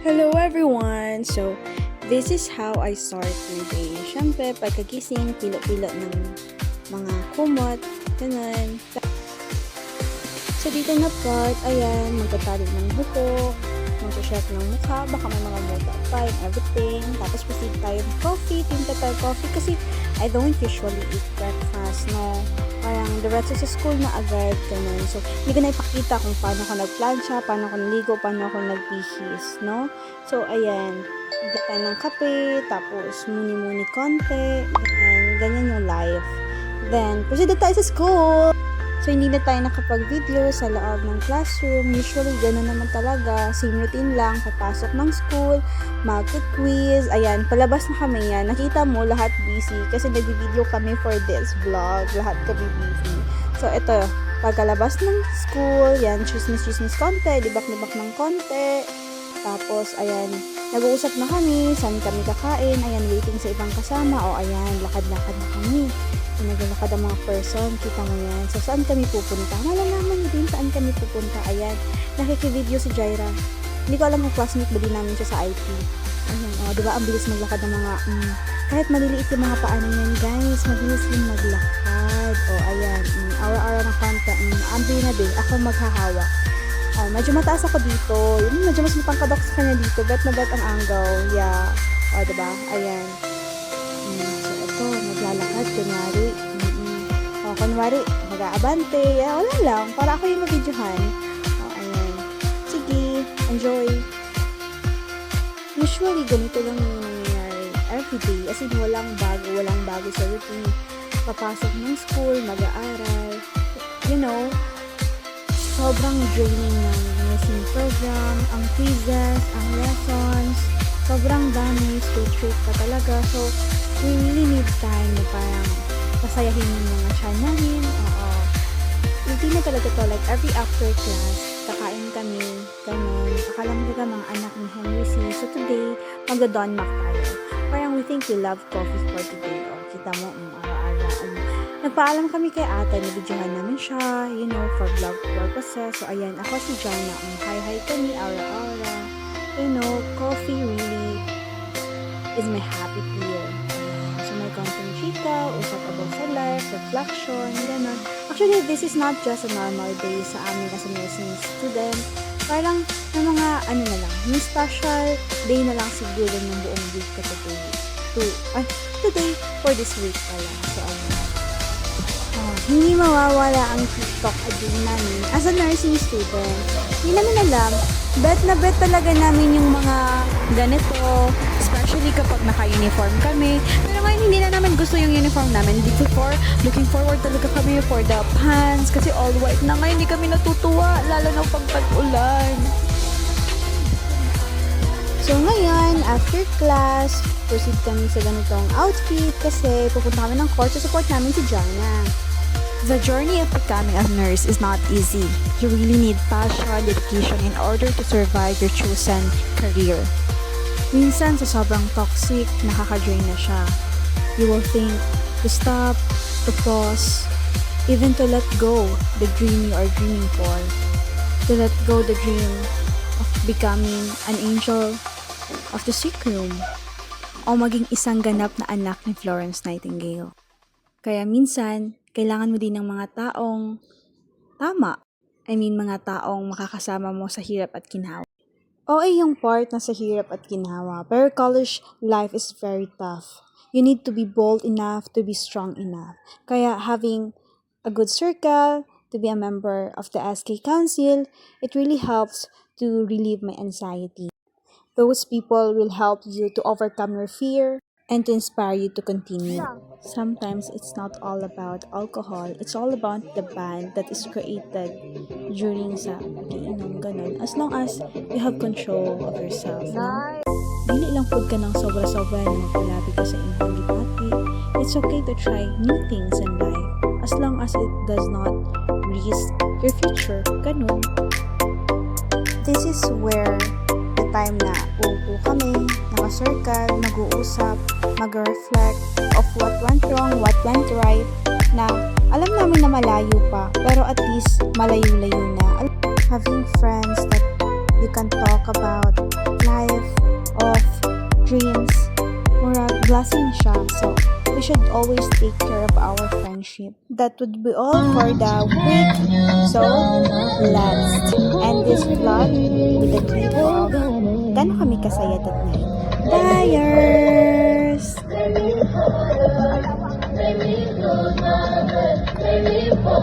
Hello everyone! So, this is how I start my day. Siyempre, pagkagising, pilo-pilo ng mga kumot, ganun. So, dito na part, ayan, magtatali ng buhok, mag-check ng mukha, baka may mga muta pa, and everything. Tapos, proceed tayo ng coffee, tinta tayo coffee, kasi I don't usually eat breakfast, no? Parang diretso sa school na agad, ganun. So, hindi ko na ipakita kung paano ako nagplansya, paano ako naligo, paano ako nagbihis, no? So, ayan, higit tayo ng kape, tapos muni-muni konti, ganyan yung life. Then, proceed na tayo sa school! So, hindi na tayo nakapag-video sa loob ng classroom. Usually, gano'n naman talaga. Same routine lang. Papasok ng school, mag-quiz. Ayan, palabas na kami yan. Nakita mo, lahat busy. Kasi nag-video kami for this vlog. Lahat kami busy. So, ito, pagkalabas ng school, yan, chismis-chismis konti, libak-libak ng konti. Tapos, ayan, nag-uusap na kami, saan kami kakain, ayan, waiting sa ibang kasama, o ayan, lakad-lakad na kami. Naglalakad ang mga person, kita mo yan. So, saan kami pupunta? Malalaman din saan kami pupunta. Ayan, nakikivideo si Jaira. Hindi ko alam kung classmate ba din namin siya sa IT. Ayan, o, diba, ang bilis maglakad ng mga, kahit maliliit yung mga paanan yan, guys, mabilis din maglakad. O, ayan, aura-aura ng kanta, ambi na din, ako maghahawa. Medyo mataas ako dito. Medyo mas matangkad ako sa kanya dito. Bet na bet ang angle. Yeah. O, diba? Ayan. So, ito. Naglalakad. Kunwari. O, kunwari. Mag-aabante. Yeah, wala lang. Para ako yung mag-videohan. O, ayan. Sige. Enjoy. Usually, ganito lang yung nangyayari everyday. As in, walang bago sa routine. Papasok ng school, mag-aaral. You know, sobrang draining ng nursing program, ang quizzes, ang lessons, sobrang dami, straight pa talaga. So, we really need time na parang pasayahin yung mga tiyan namin. Oo. Hindi na talaga to, like every after class, kakain kami, ganun. Akala mo talaga mga anak ni Henry C. So, today, mag-Don Mac tayo. Parang we think we love coffee for today. O, kita mo, ara-ara, nagpaalam kami kay ate, nabidyohan namin siya, you know, for vlog purposes. So, ayan, ako si Jana, hi-hi kami, aura-aura. You know, coffee really is my happy pill. So, may content chika, usap about sa life, reflection, gano'n. Actually, this is not just a normal day sa amin as a nursing student. Parang, may mga, na lang, may special day na lang siguro ng buong week ko today, for this week pala. So, hindi mawawala ang TikTok addict namin as a nursing student. Hindi namin alam, bet na bet talaga namin yung mga ganito, especially kapag naka-uniform kami. Pero ngayon, hindi na namin gusto yung uniform namin. Before, looking forward talaga kami for the pants kasi all white na. Ngayon, hindi kami natutuwa, lalo na pag tag-ulan. So ngayon, after class, proceed kami sa ganitong outfit kasi pupunta kami ng court to support namin si Jana. The journey of becoming a nurse is not easy. You really need passion, dedication in order to survive your chosen career. Minsan, sa sobrang toxic, nakaka-drain na siya. You will think to stop, to pause, even to let go the dream you are dreaming for. To let go the dream of becoming an angel of the sick room. O maging isang ganap na anak ni Florence Nightingale. Kaya minsan, kailangan mo din ng mga taong tama. I mean, mga taong makakasama mo sa hirap at ginhawa. OA yung part na sa hirap at ginhawa, pero college life is very tough. You need to be bold enough to be strong enough. Kaya having a good circle, to be a member of the SK Council, it really helps to relieve my anxiety. Those people will help you to overcome your fear and to inspire you to continue. Sometimes it's not all about alcohol. It's all about the bond that is created during sa pag-iinom, ganun. As long as you have control of yourself. No? Dili lang food ka ng sobra-sobra na magpalabi ka sa inyong gipati. It's okay to try new things in life as long as it does not risk your future. Ganun. This is where time na uupo kami, naka-circle, mag-uusap, mag-reflect of what went wrong, what went right, na alam namin na malayo pa, pero at least malayo-layo na. Having friends that you can talk about life, lasting siya. So, we should always take care of our friendship. That would be all for the week. So, let's end this vlog with a clip of gano'n kami kasaya that night. Buyers! Let me go,